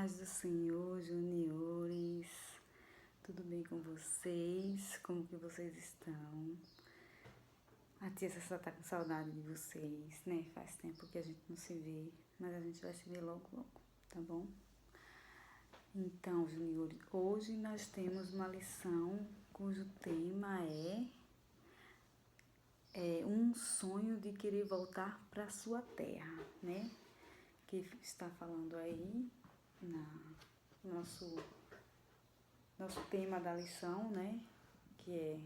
paz do Senhor, juniores, tudo bem com vocês? Como que vocês estão? A tia só tá com saudade de vocês, né? Faz tempo que a gente não se vê, mas a gente vai se ver logo, logo, tá bom? Então, juniores, hoje nós temos uma lição cujo tema é um sonho de querer voltar para sua terra, né? Que está falando aí nosso tema da lição, né? Que é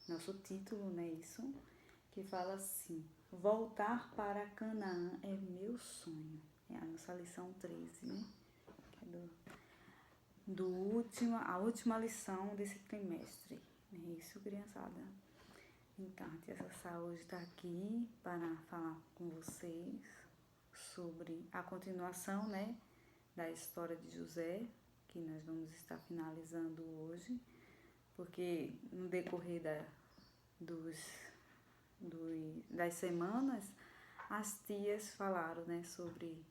nosso título, né? Isso, que fala assim: voltar para Canaã é meu sonho. É a nossa lição 13, né? Que é a última lição desse trimestre. É isso, criançada. Então, a tia Sassá hoje está aqui para falar com vocês sobre a continuação, né, da história de José, que nós vamos estar finalizando hoje, porque no decorrer das semanas, as tias falaram, né, sobre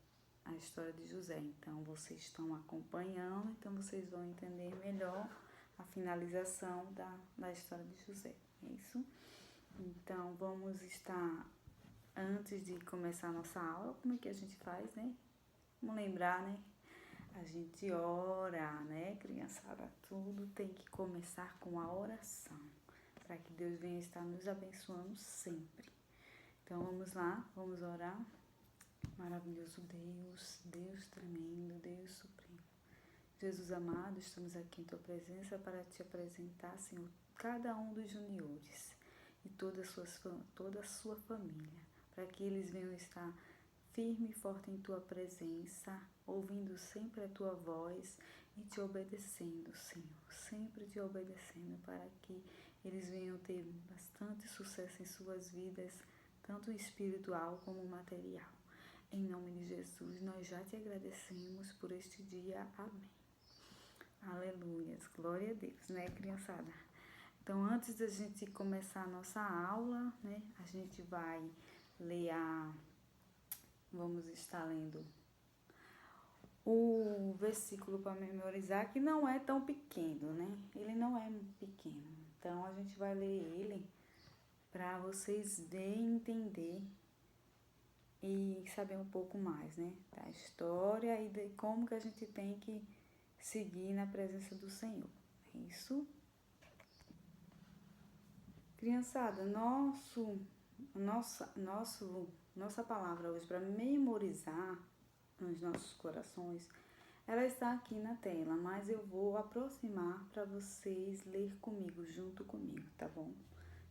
a história de José. Então, vocês estão acompanhando, então vocês vão entender melhor a finalização da história de José. É isso? Então, vamos estar, antes de começar a nossa aula, como é que a gente faz, né? Vamos lembrar, né? A gente ora, né, criançada? Tudo tem que começar com a oração, para que Deus venha estar nos abençoando sempre. Então, vamos lá, vamos orar. Maravilhoso Deus, Deus tremendo, Deus supremo. Jesus amado, estamos aqui em Tua presença para Te apresentar, Senhor, cada um dos juniores e toda a sua família, para que eles venham estar firme e forte em Tua presença, ouvindo sempre a Tua voz e Te obedecendo, Senhor, sempre Te obedecendo, para que eles venham ter bastante sucesso em suas vidas, tanto espiritual como material. Em nome de Jesus, nós já Te agradecemos por este dia. Amém. Aleluias, glória a Deus, né, criançada? Então, antes da gente começar a nossa aula, né, a gente vai ler vamos estar lendo o versículo para memorizar, que não é tão pequeno, né? Ele não é pequeno. Então, a gente vai ler ele para vocês verem, entender e saber um pouco mais, né, da história e de como que a gente tem que seguir na presença do Senhor. É isso? Criançada, nossa palavra hoje para memorizar nos nossos corações, ela está aqui na tela, mas eu vou aproximar para vocês ler comigo, junto comigo, tá bom?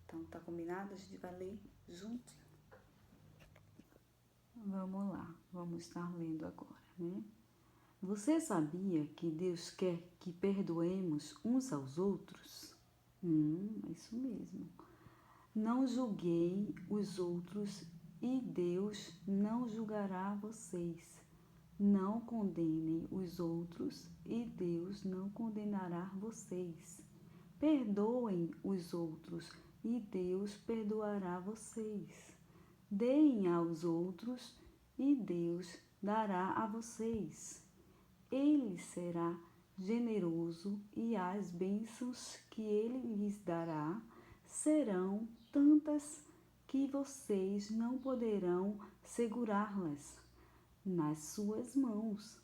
Então, tá combinado? A gente vai ler junto. Vamos lá, vamos estar lendo agora, né? Você sabia que Deus quer que perdoemos uns aos outros? Isso mesmo. Não julguei os outros e Deus não julgará vocês. Não condenem os outros e Deus não condenará vocês. Perdoem os outros e Deus perdoará vocês. Deem aos outros e Deus dará a vocês. Ele será generoso e as bênçãos que ele lhes dará serão tantas que vocês não poderão segurá-las nas suas mãos.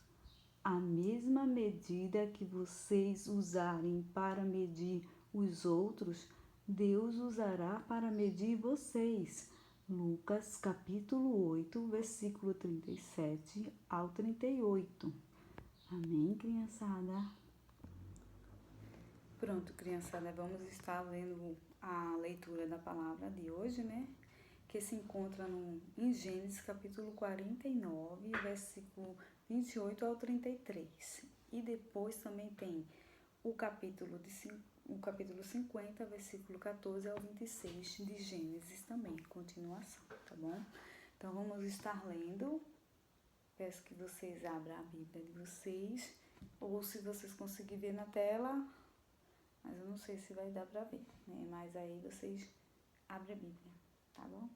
A mesma medida que vocês usarem para medir os outros, Deus usará para medir vocês. Lucas capítulo 8, versículo 37 ao 38. Amém, criançada? Pronto, criançada, vamos estar lendo a leitura da palavra de hoje, né? Que se encontra em Gênesis capítulo 49, versículo 28 ao 33. E depois também tem o capítulo 50, versículo 14 ao 26 de Gênesis também, continuação, tá bom? Então, vamos estar lendo. Peço que vocês abram a Bíblia de vocês, ou se vocês conseguirem ver na tela, mas eu não sei se vai dar para ver, né? Mas aí vocês abrem a Bíblia, tá bom?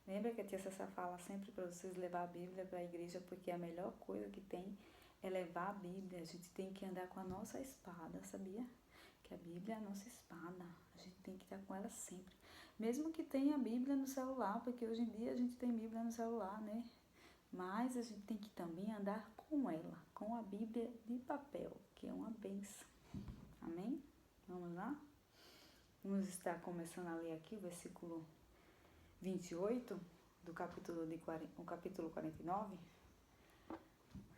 Lembra que a tia Sassá fala sempre para vocês levar a Bíblia para a igreja, porque a melhor coisa que tem é levar a Bíblia. A gente tem que andar com a nossa espada, sabia? Que a Bíblia é a nossa espada. A gente tem que estar com ela sempre. Mesmo que tenha a Bíblia no celular, porque hoje em dia a gente tem Bíblia no celular, né? Mas a gente tem que também andar com ela, com a Bíblia de papel, que é uma bênção. Amém? Vamos lá? Vamos estar começando a ler aqui o versículo 28 do o capítulo 49.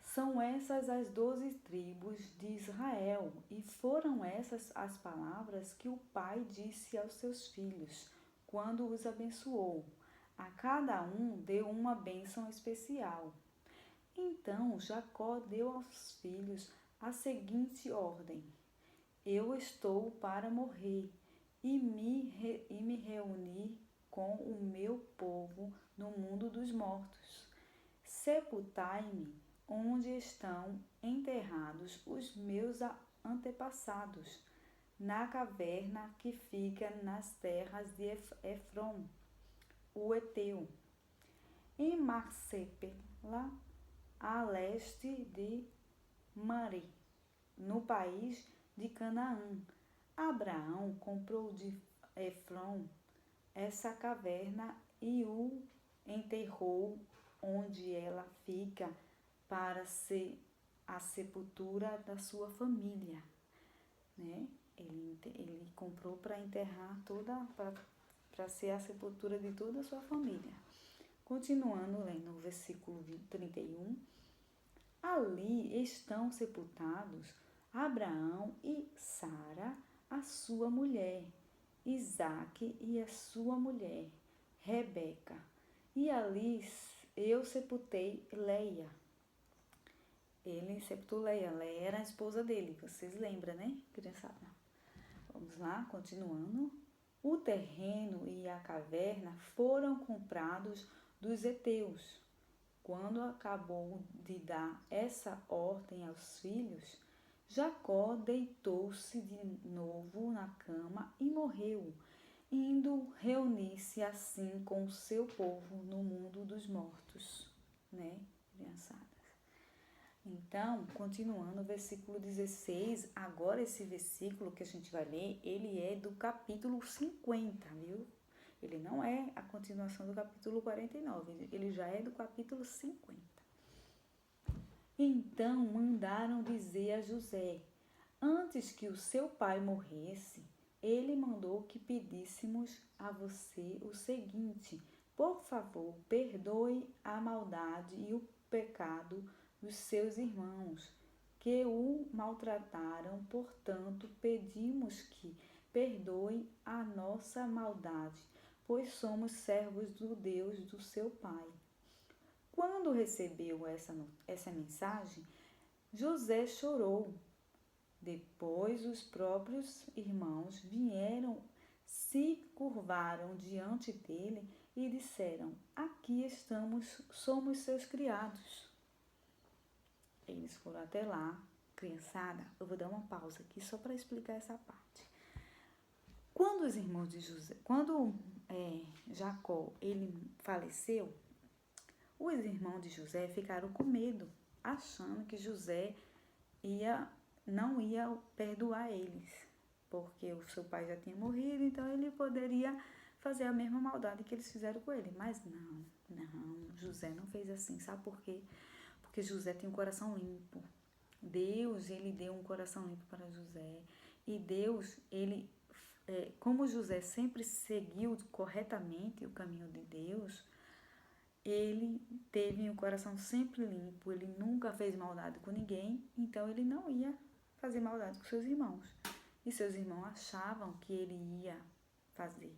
São essas as 12 tribos de Israel, e foram essas as palavras que o pai disse aos seus filhos, quando os abençoou. A cada um deu uma bênção especial. Então Jacó deu aos filhos a seguinte ordem: Eu estou para morrer e me reunir com o meu povo no mundo dos mortos. Sepultai-me onde estão enterrados os meus antepassados, na caverna que fica nas terras de Efron, o Eteu, em Macpela, a leste de Mamre, no país de Canaã. Abraão comprou de Efron essa caverna e o enterrou onde ela fica para ser a sepultura da sua família, né? Ele comprou para enterrar para ser a sepultura de toda a sua família. Continuando lendo o versículo 31, ali estão sepultados Abraão e Sara, a sua mulher, Isaque e a sua mulher, Rebeca. E ali eu sepultei Leia. Ele sepultou Leia. Leia era a esposa dele, vocês lembram, né, criançada? Vamos lá, continuando. O terreno e a caverna foram comprados dos heteus. Quando acabou de dar essa ordem aos filhos, Jacó deitou-se de novo na cama e morreu, indo reunir-se assim com o seu povo no mundo dos mortos, né, criançadas? Então, continuando o versículo 16, agora esse versículo que a gente vai ler, ele é do capítulo 50, viu? Ele não é a continuação do capítulo 49, ele já é do capítulo 50. Então mandaram dizer a José: antes que o seu pai morresse, ele mandou que pedíssemos a você o seguinte: por favor, perdoe a maldade e o pecado dos seus irmãos, que o maltrataram. Portanto, pedimos que perdoe a nossa maldade, pois somos servos do Deus do seu pai. Quando recebeu essa mensagem, José chorou. Depois os próprios irmãos vieram, se curvaram diante dele e disseram: aqui estamos, somos seus criados. Eles foram até lá. Criançada, eu vou dar uma pausa aqui só para explicar essa parte. Quando os irmãos de José, Jacó, ele faleceu, os irmãos de José ficaram com medo, achando que José não ia perdoar eles, porque o seu pai já tinha morrido, então ele poderia fazer a mesma maldade que eles fizeram com ele. Mas não, José não fez assim. Sabe por quê? Porque José tem um coração limpo. Deus, ele deu um coração limpo para José. E Deus, como José sempre seguiu corretamente o caminho de Deus, ele teve um coração sempre limpo, ele nunca fez maldade com ninguém, então ele não ia fazer maldade com seus irmãos. E seus irmãos achavam que ele ia fazer,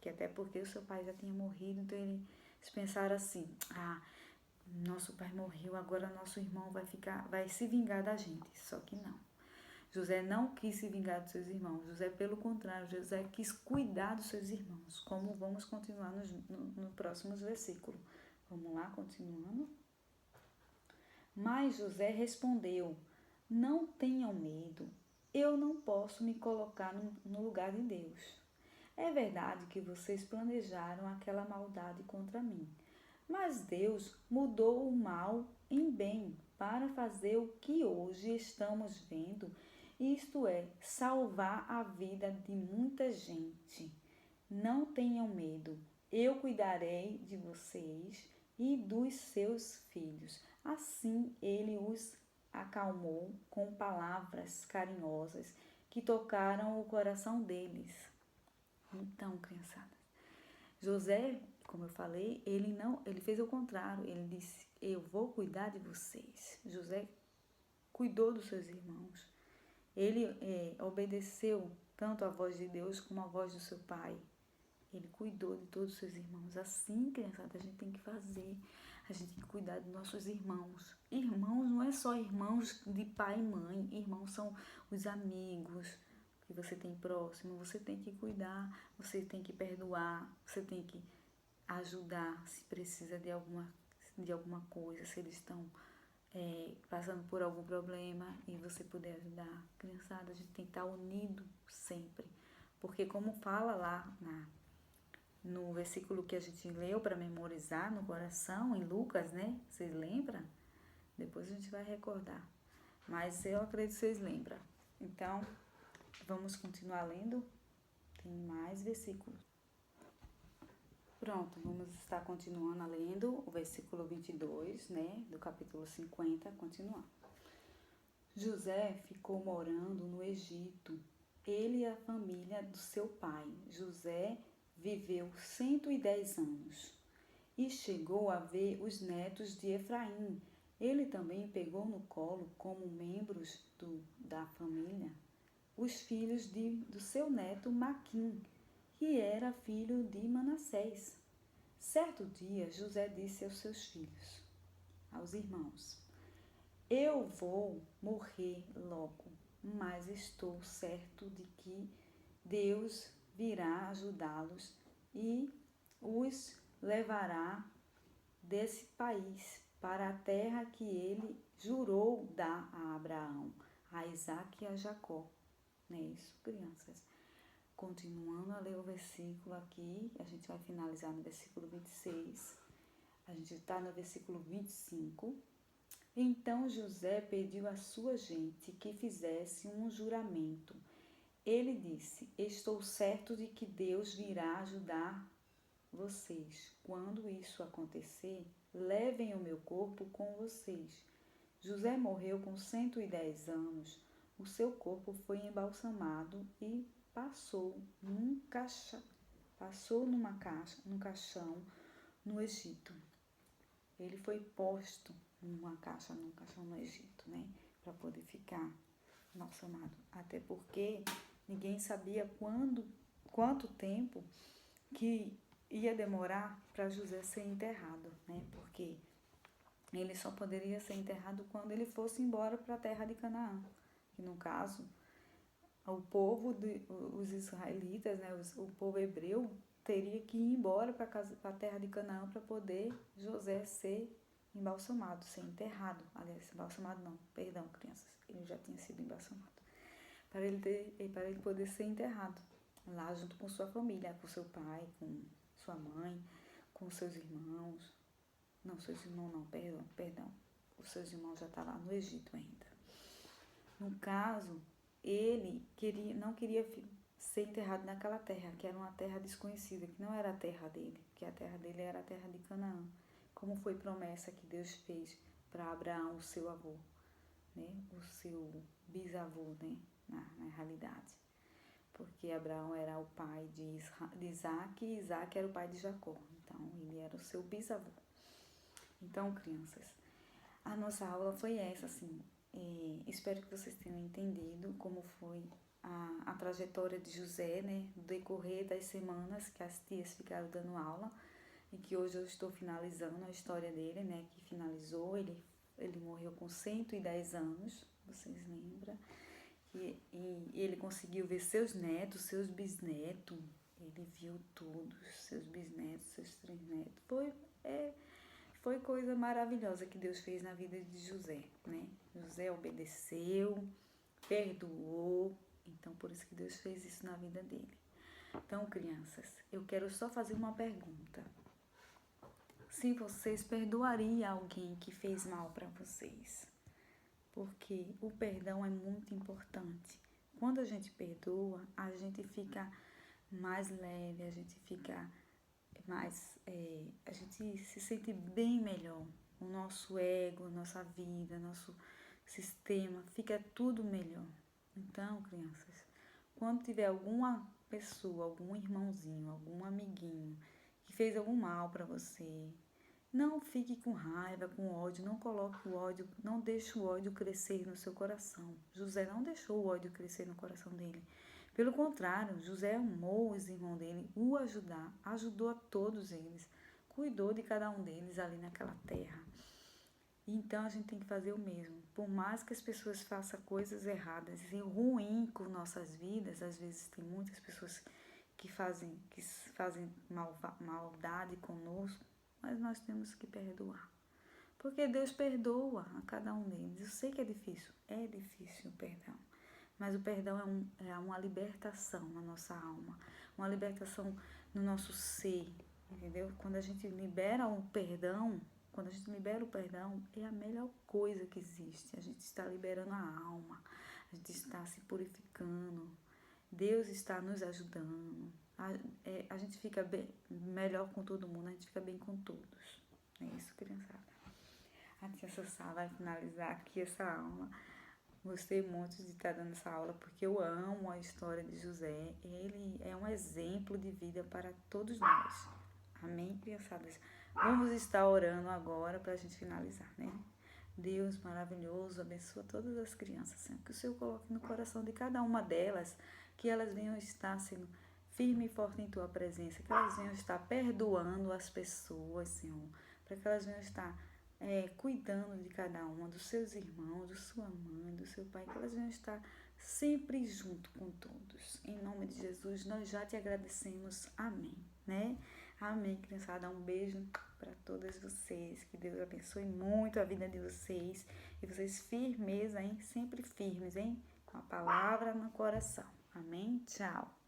até porque o seu pai já tinha morrido, então eles pensaram assim: nosso pai morreu, agora nosso irmão vai se vingar da gente. Só que não. José não quis se vingar dos seus irmãos. José, pelo contrário, José quis cuidar dos seus irmãos, como vamos continuar no próximos versículos. Vamos lá, continuando. Mas José respondeu: não tenham medo, eu não posso me colocar no lugar de Deus. É verdade que vocês planejaram aquela maldade contra mim, mas Deus mudou o mal em bem para fazer o que hoje estamos vendo, isto é, salvar a vida de muita gente. Não tenham medo, eu cuidarei de vocês e dos seus filhos. Assim ele os acalmou com palavras carinhosas que tocaram o coração deles. Então, criançada, José, como eu falei, ele fez o contrário. Ele disse: eu vou cuidar de vocês. José cuidou dos seus irmãos. Ele obedeceu tanto a voz de Deus como a voz do seu pai. Ele cuidou de todos os seus irmãos. Assim, criançada, a gente tem que fazer. A gente tem que cuidar dos nossos irmãos. Irmãos não é só irmãos de pai e mãe. Irmãos são os amigos que você tem próximo. Você tem que cuidar, você tem que perdoar, você tem que ajudar se precisa de alguma coisa, se eles estão passando por algum problema e você puder ajudar. Criançada, a gente tem que estar unido sempre. Porque como fala lá no versículo que a gente leu para memorizar no coração, em Lucas, né? Vocês lembram? Depois a gente vai recordar. Mas eu acredito que vocês lembram. Então, vamos continuar lendo. Tem mais versículos. Pronto, vamos estar continuando lendo o versículo 22, né? Do capítulo 50, continuando. José ficou morando no Egito. Ele e a família do seu pai. José viveu 110 anos e chegou a ver os netos de Efraim. Ele também pegou no colo, como membros da família, os filhos do seu neto Maquim, que era filho de Manassés. Certo dia, José disse aos seus filhos, aos irmãos: eu vou morrer logo, mas estou certo de que Deus virá ajudá-los e os levará desse país para a terra que ele jurou dar a Abraão, a Isaque e a Jacó. Não é isso, crianças? Continuando a ler o versículo aqui, a gente vai finalizar no versículo 26. A gente está no versículo 25. Então José pediu à sua gente que fizesse um juramento. Ele disse: estou certo de que Deus virá ajudar vocês. Quando isso acontecer, levem o meu corpo com vocês. José morreu com 110 anos. O seu corpo foi embalsamado e passou num caixão no Egito. Ele foi posto num caixão no Egito, né? Para poder ficar embalsamado. Até porque ninguém sabia quanto tempo que ia demorar para José ser enterrado, né? Porque ele só poderia ser enterrado quando ele fosse embora para a terra de Canaã. Que no caso, os israelitas, né? O povo hebreu teria que ir embora para a terra de Canaã para poder José ser embalsamado, ser enterrado. Aliás, embalsamado não, perdão, crianças, ele já tinha sido embalsamado. Para ele poder ser enterrado lá junto com sua família, com seu pai, com sua mãe, com seus irmãos. Não, seus irmãos não, perdão. Os seus irmãos já estavam lá no Egito ainda. No caso, ele não queria ser enterrado naquela terra, que era uma terra desconhecida, que não era a terra dele, que a terra dele era a terra de Canaã, como foi promessa que Deus fez para Abraão, o seu avô, né? O seu bisavô, né? Na realidade. Porque Abraão era o pai de Isaac e Isaac era o pai de Jacó. Então, ele era o seu bisavô. Então, crianças, a nossa aula foi essa, assim. Espero que vocês tenham entendido como foi a trajetória de José, né? No decorrer das semanas que as tias ficaram dando aula e que hoje eu estou finalizando a história dele, né? Que finalizou, ele morreu com 110 anos, vocês lembram? E ele conseguiu ver seus netos, seus bisnetos, ele viu tudo, seus bisnetos, seus trisnetos. Foi coisa maravilhosa que Deus fez na vida de José, né? José obedeceu, perdoou, então por isso que Deus fez isso na vida dele. Então, crianças, eu quero só fazer uma pergunta. Se vocês perdoariam alguém que fez mal para vocês, porque o perdão é muito importante. Quando a gente perdoa, a gente fica mais leve, a gente fica mais, a gente se sente bem melhor. O nosso ego, nossa vida, nosso sistema, fica tudo melhor. Então, crianças, quando tiver alguma pessoa, algum irmãozinho, algum amiguinho que fez algum mal para você, não fique com raiva, com ódio, não coloque o ódio, não deixe o ódio crescer no seu coração. José não deixou o ódio crescer no coração dele. Pelo contrário, José amou os irmãos dele, o ajudou a todos eles, cuidou de cada um deles ali naquela terra. Então a gente tem que fazer o mesmo. Por mais que as pessoas façam coisas erradas e ruins com nossas vidas, às vezes tem muitas pessoas que fazem maldade conosco, mas nós temos que perdoar. Porque Deus perdoa a cada um deles. Eu sei que é difícil o perdão. Mas o perdão é uma libertação na nossa alma, uma libertação no nosso ser, entendeu? Quando a gente libera o perdão, é a melhor coisa que existe. A gente está liberando a alma, a gente está se purificando, Deus está nos ajudando. A gente fica melhor com todo mundo, a gente fica bem com todos. É isso, criançada. A tia Sassá vai finalizar aqui essa aula. Gostei muito de estar dando essa aula porque eu amo a história de José. Ele é um exemplo de vida para todos nós. Amém, criançadas? Vamos estar orando agora para a gente finalizar, né? Deus maravilhoso, abençoa todas as crianças, Senhor. Que o Senhor coloque no coração de cada uma delas, que elas venham estar sendo firme e forte em Tua presença, que elas venham estar perdoando as pessoas, Senhor, para que elas venham estar cuidando de cada uma, dos seus irmãos, de sua mãe, do seu pai, que elas venham estar sempre junto com todos. Em nome de Jesus, nós já te agradecemos. Amém, né? Amém, criançada. Um beijo para todas vocês. Que Deus abençoe muito a vida de vocês. E vocês firmeza, hein? Sempre firmes, hein? Com a palavra no coração. Amém? Tchau.